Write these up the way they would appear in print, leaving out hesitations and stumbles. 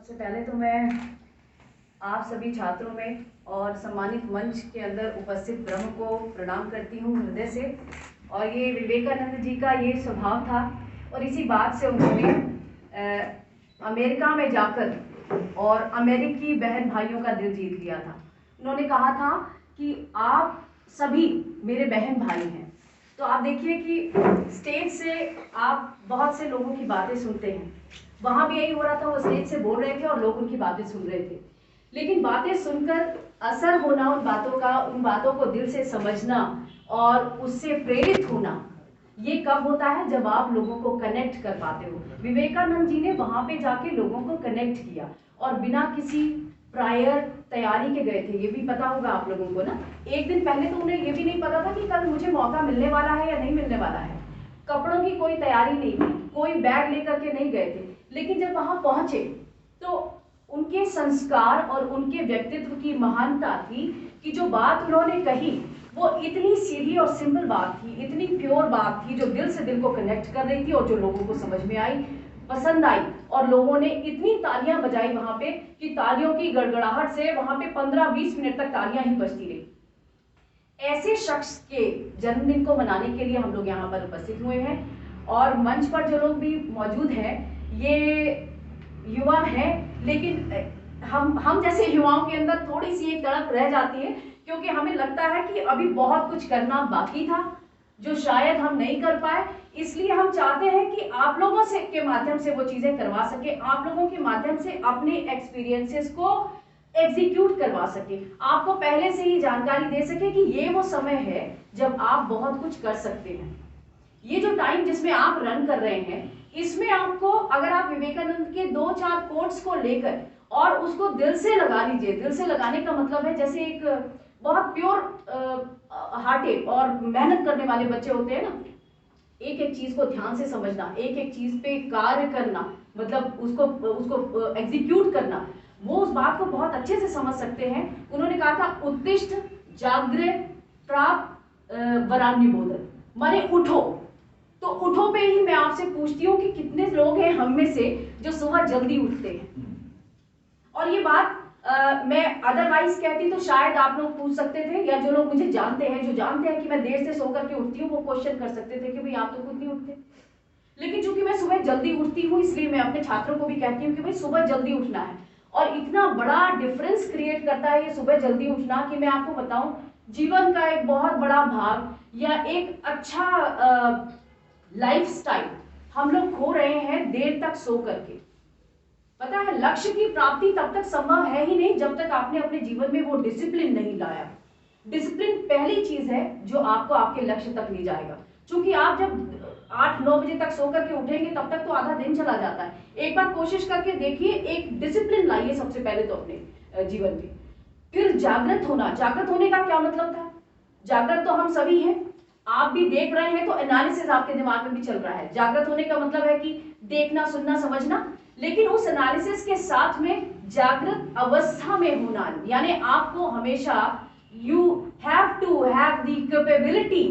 सबसे पहले तो मैं आप सभी छात्रों में और सम्मानित मंच के अंदर उपस्थित ब्रह्म को प्रणाम करती हूँ हृदय से। और ये विवेकानंद जी का ये स्वभाव था और इसी बात से उन्होंने अमेरिका में जाकर और अमेरिकी बहन भाइयों का दिल जीत लिया था। उन्होंने कहा था कि आप सभी मेरे बहन भाई हैं। तो आप देखिए कि स्टेज से आप बहुत से लोगों की बातें सुनते हैं, वहां भी यही हो रहा था। वो स्टेज से बोल रहे थे और लोग उनकी बातें सुन रहे थे, लेकिन बातें सुनकर असर होना उन बातों को दिल से समझना और उससे प्रेरित होना, ये कब होता है? जब आप लोगों को कनेक्ट कर पाते हो। विवेकानंद जी ने वहां पे जाके लोगों को कनेक्ट किया और बिना किसी प्रायर तैयारी के गए थे। ये भी पता होगा आप लोगों को ना, एक दिन पहले तो उन्हें ये भी नहीं पता था कि कल मुझे मौका मिलने वाला है या नहीं मिलने वाला है। कपड़ों की कोई तैयारी नहीं थी, कोई बैग लेकर के नहीं गए थे, लेकिन जब वहां पहुंचे तो उनके संस्कार और उनके व्यक्तित्व की महानता थी कि जो बात उन्होंने कही वो इतनी सीधी और सिंपल बात थी, इतनी प्योर बात थी जो दिल से दिल को कनेक्ट कर रही थी और जो लोगों को समझ में आई, पसंद आई। और लोगों ने इतनी तालियां बजाई वहां पे कि तालियों की गड़गड़ाहट से वहां पे 15-20 मिनट तक तालियां ही बजती रही। ऐसे शख्स के जन्मदिन को मनाने के लिए हम लोग यहाँ पर उपस्थित हुए हैं और मंच पर जो लोग भी मौजूद हैं ये युवा हैं, लेकिन हम जैसे युवाओं के अंदर थोड़ी सी एक तड़प रह जाती है, क्योंकि हमें लगता है कि अभी बहुत कुछ करना बाकी था जो शायद हम नहीं कर पाए। इसलिए हम चाहते हैं कि आप लोगों से के माध्यम से वो चीजें करवा सके, आप लोगों के माध्यम से अपने एक्सपीरियंसेस को एग्जीक्यूट करवा सके, आपको पहले से ही जानकारी दे सके कि ये वो समय है जब आप बहुत कुछ कर सकते हैं। ये जो टाइम जिसमें आप रन कर रहे हैं, इसमें आपको, अगर आप विवेकानंद के 2-4 कोट्स को लेकर और उसको दिल से लगा लीजिए। दिल से लगाने का मतलब है जैसे एक बहुत प्योर हार्टेड और मेहनत करने वाले बच्चे होते हैं ना, एक एक चीज को ध्यान से समझना, एक एक चीज पे कार्य करना, मतलब उसको एग्जीक्यूट करना, वो उस बात को बहुत अच्छे से समझ सकते हैं। उन्होंने कहा था उत्तिष्ठ जाग्रे प्राप्त वरान्निबोधन, माने उठो। तो उठो पे ही मैं आपसे पूछती हूँ कि कितने लोग हैं हम में से जो सुबह जल्दी उठते हैं? और ये बात मैं अदरवाइज कहती तो शायद आप लोग पूछ सकते थे, या जो लोग मुझे जानते हैं, जो जानते हैं कि मैं देर से सो करके उठती हूँ, वो क्वेश्चन कर सकते थे कि भाई आप तो खुद नहीं उठते। लेकिन चूंकि मैं सुबह जल्दी उठती हूँ, इसलिए मैं अपने छात्रों को भी कहती हूँ कि भाई सुबह जल्दी उठना है। और इतना बड़ा डिफरेंस क्रिएट करता है ये सुबह जल्दी उठना कि मैं आपको बताऊं, जीवन का एक बहुत बड़ा भाग या एक अच्छा लाइफस्टाइल हम लोग खो रहे हैं देर तक सो करके। पता है, लक्ष्य की प्राप्ति तब तक संभव है ही नहीं जब तक आपने अपने जीवन में वो डिसिप्लिन नहीं लाया। डिसिप्लिन पहली चीज है जो आपको आपके लक्ष्य तक ले जाएगा। क्योंकि आप जब 8-9 बजे तक सो करके उठेंगे तब तक तो आधा दिन चला जाता है। एक बार कोशिश करके देखिए, एक डिसिप्लिन लाइए सबसे पहले तो अपने जीवन में। फिर जागृत होना। जागृत होने का क्या मतलब था? जागृत तो हम सभी हैं, आप भी देख रहे हैं तो एनालिसिस आपके दिमाग में भी चल रहा है। जागृत होने का मतलब है कि देखना, सुनना, समझना, लेकिन उस एनालिसिस के साथ में जागृत अवस्था में होना, यानी आपको हमेशा you have to have the capability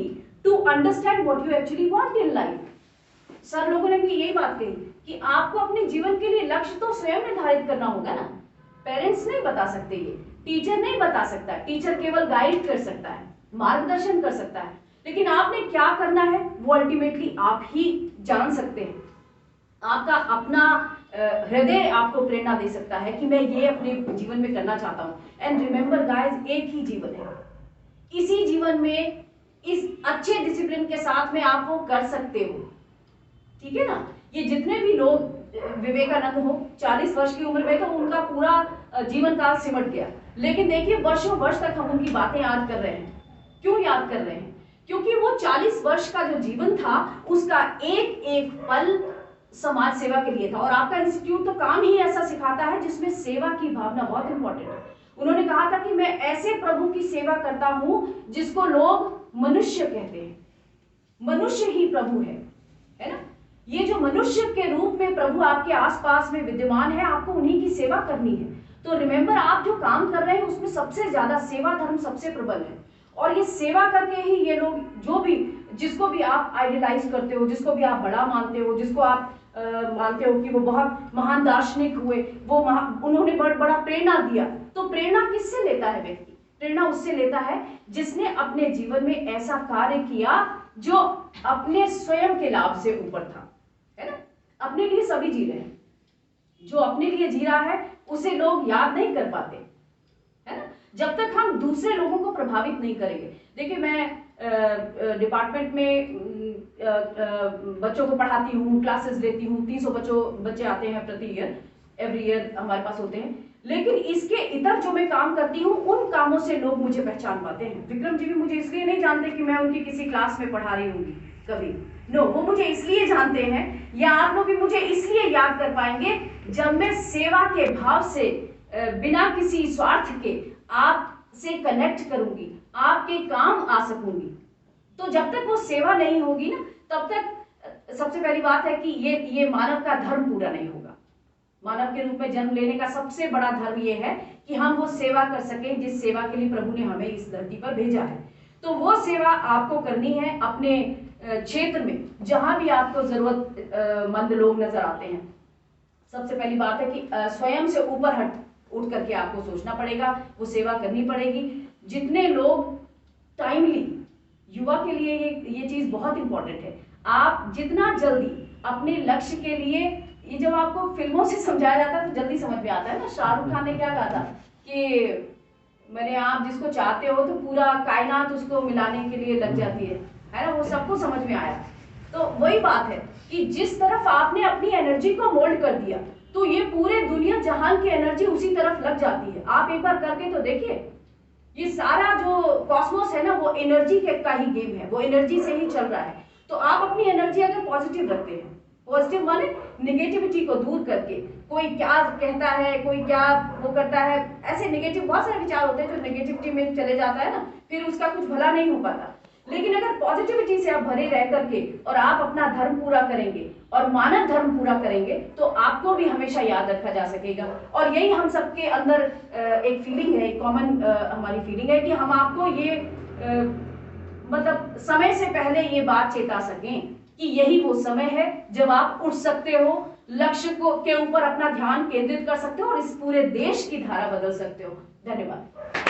to understand what you actually want in life. Sir लोगों ने भी यही बात कही कि आपको अपने जीवन के लिए लक्ष्य तो स्वयं निर्धारित करना होगा ना। पेरेंट्स नहीं बता सकते, ये टीचर नहीं बता सकता। टीचर केवल गाइड कर सकता है, मार्गदर्शन कर सकता है, लेकिन आपने क्या करना है वो अल्टीमेटली आप ही जान सकते हैं। आपका अपना हृदय आपको प्रेरणा दे सकता है कि मैं ये अपने जीवन में करना चाहता हूं। एंड रिमेंबर गाइस, एक ही जीवन है, इसी जीवन में इस अच्छे डिसिप्लिन के साथ में आप वो कर सकते हो, ठीक है ना। ये जितने भी लोग विवेकानंद हो, 40 वर्ष की उम्र में तो उनका पूरा जीवन काल सिमट गया, लेकिन देखिए वर्षों वर्ष तक हम उनकी बातें याद कर रहे हैं। क्यों याद कर रहे हैं? क्योंकि वो 40 वर्ष का जो जीवन था उसका एक एक पल समाज सेवा के लिए था। और आपका इंस्टीट्यूट तो काम ही ऐसा सिखाता है जिसमें सेवा की भावना बहुत इंपॉर्टेंट है। उन्होंने कहा था कि मैं ऐसे प्रभु की सेवा करता हूं जिसको लोग मनुष्य कहते हैं। मनुष्य ही प्रभु है ना। ये जो मनुष्य के रूप में प्रभु आपके आसपास में विद्यमान है, आपको उन्हीं की सेवा करनी है। तो रिमेंबर, आप जो काम कर रहे हैं उसमें सबसे ज्यादा सेवा धर्म सबसे प्रबल है। और ये सेवा करके ही ये लोग, जो भी, जिसको भी आप आइडियलाइज करते हो, जिसको भी आप बड़ा मानते हो, जिसको आप मानते हो कि वो बहुत महान दार्शनिक हुए, वो उन्होंने बड़ा प्रेरणा दिया। तो प्रेरणा किससे लेता है व्यक्ति? प्रेरणा उससे लेता है जिसने अपने जीवन में ऐसा कार्य किया जो अपने स्वयं के लाभ से ऊपर था, है ना। अपने लिए सभी जी रहे हैं, जो अपने लिए जी रहा है उसे लोग याद नहीं कर पाते, है ना, जब तक हम दूसरे लोगों को प्रभावित नहीं करेंगे। देखिए, मैं डिपार्टमेंट में बच्चों को पढ़ाती हूँ, क्लासेस लेती हूँ, 300 बच्चे आते हैं प्रति ईयर, एवरी ईयर हमारे पास होते हैं। लेकिन इसके इतर जो मैं काम करती हूँ, उन कामों से लोग मुझे पहचान पाते हैं। विक्रम जी भी मुझे इसलिए नहीं जानते कि मैं उनकी किसी क्लास में पढ़ा रही हूँगी कभी, नो, वो मुझे इसलिए जानते हैं, या आप लोग भी मुझे इसलिए याद कर पाएंगे जब मैं सेवा के भाव से बिना किसी स्वार्थ के आपसे कनेक्ट करूंगी, आपके काम आ सकूंगी। तो जब तक वो सेवा नहीं होगी ना, तब तक सबसे पहली बात है कि ये मानव का धर्म पूरा नहीं होगा। मानव के रूप में जन्म लेने का सबसे बड़ा धर्म ये है कि हम वो सेवा कर सकें जिस सेवा के लिए प्रभु ने हमें इस धरती पर भेजा है। तो वो सेवा आपको करनी है अपने क्षेत्र में, जहां भी आपको जरूरतमंद लोग नजर आते हैं। सबसे पहली बात है कि स्वयं से ऊपर उठ करके आपको सोचना पड़ेगा, वो सेवा करनी पड़ेगी। जितने लोग टाइमली, युवा के लिए ये चीज बहुत इंपॉर्टेंट है, आप जितना जल्दी अपने लक्ष्य के लिए, ये जब आपको फिल्मों से समझाया जाता है तो जल्दी समझ में आता है ना। शाहरुख खान ने क्या कहा था कि मैंने, आप जिसको चाहते हो तो पूरा कायनात उसको मिलाने के लिए लग जाती है ना, वो सबको समझ में आया। तो वही बात है कि जिस तरफ आपने अपनी एनर्जी को मोल्ड कर दिया, तो ये पूरे दुनिया जहान की एनर्जी उसी तरफ लग जाती है। आप एक बार करके तो देखिए, ये सारा जो कॉस्मोस है ना, वो एनर्जी का ही गेम है, वो एनर्जी से ही चल रहा है। तो आप अपनी एनर्जी अगर पॉजिटिव रखते हैं, पॉजिटिव माने नेगेटिविटी को दूर करके, कोई क्या कहता है, कोई क्या वो करता है, ऐसे नेगेटिव बहुत सारे विचार होते हैं जो नेगेटिविटी में चले जाता है ना, फिर उसका कुछ भला नहीं हो पाता। लेकिन अगर पॉजिटिविटी से आप भरे रह करके और आप अपना धर्म पूरा करेंगे और मानव धर्म पूरा करेंगे, तो आपको भी हमेशा याद रखा जा सकेगा। और यही हम सबके अंदर एक फीलिंग है, कॉमन हमारी फीलिंग है कि हम आपको ये मतलब समय से पहले ये बात चेता सकें कि यही वो समय है जब आप उठ सकते हो, लक्ष्य के ऊपर अपना ध्यान केंद्रित कर सकते हो और इस पूरे देश की धारा बदल सकते हो। धन्यवाद।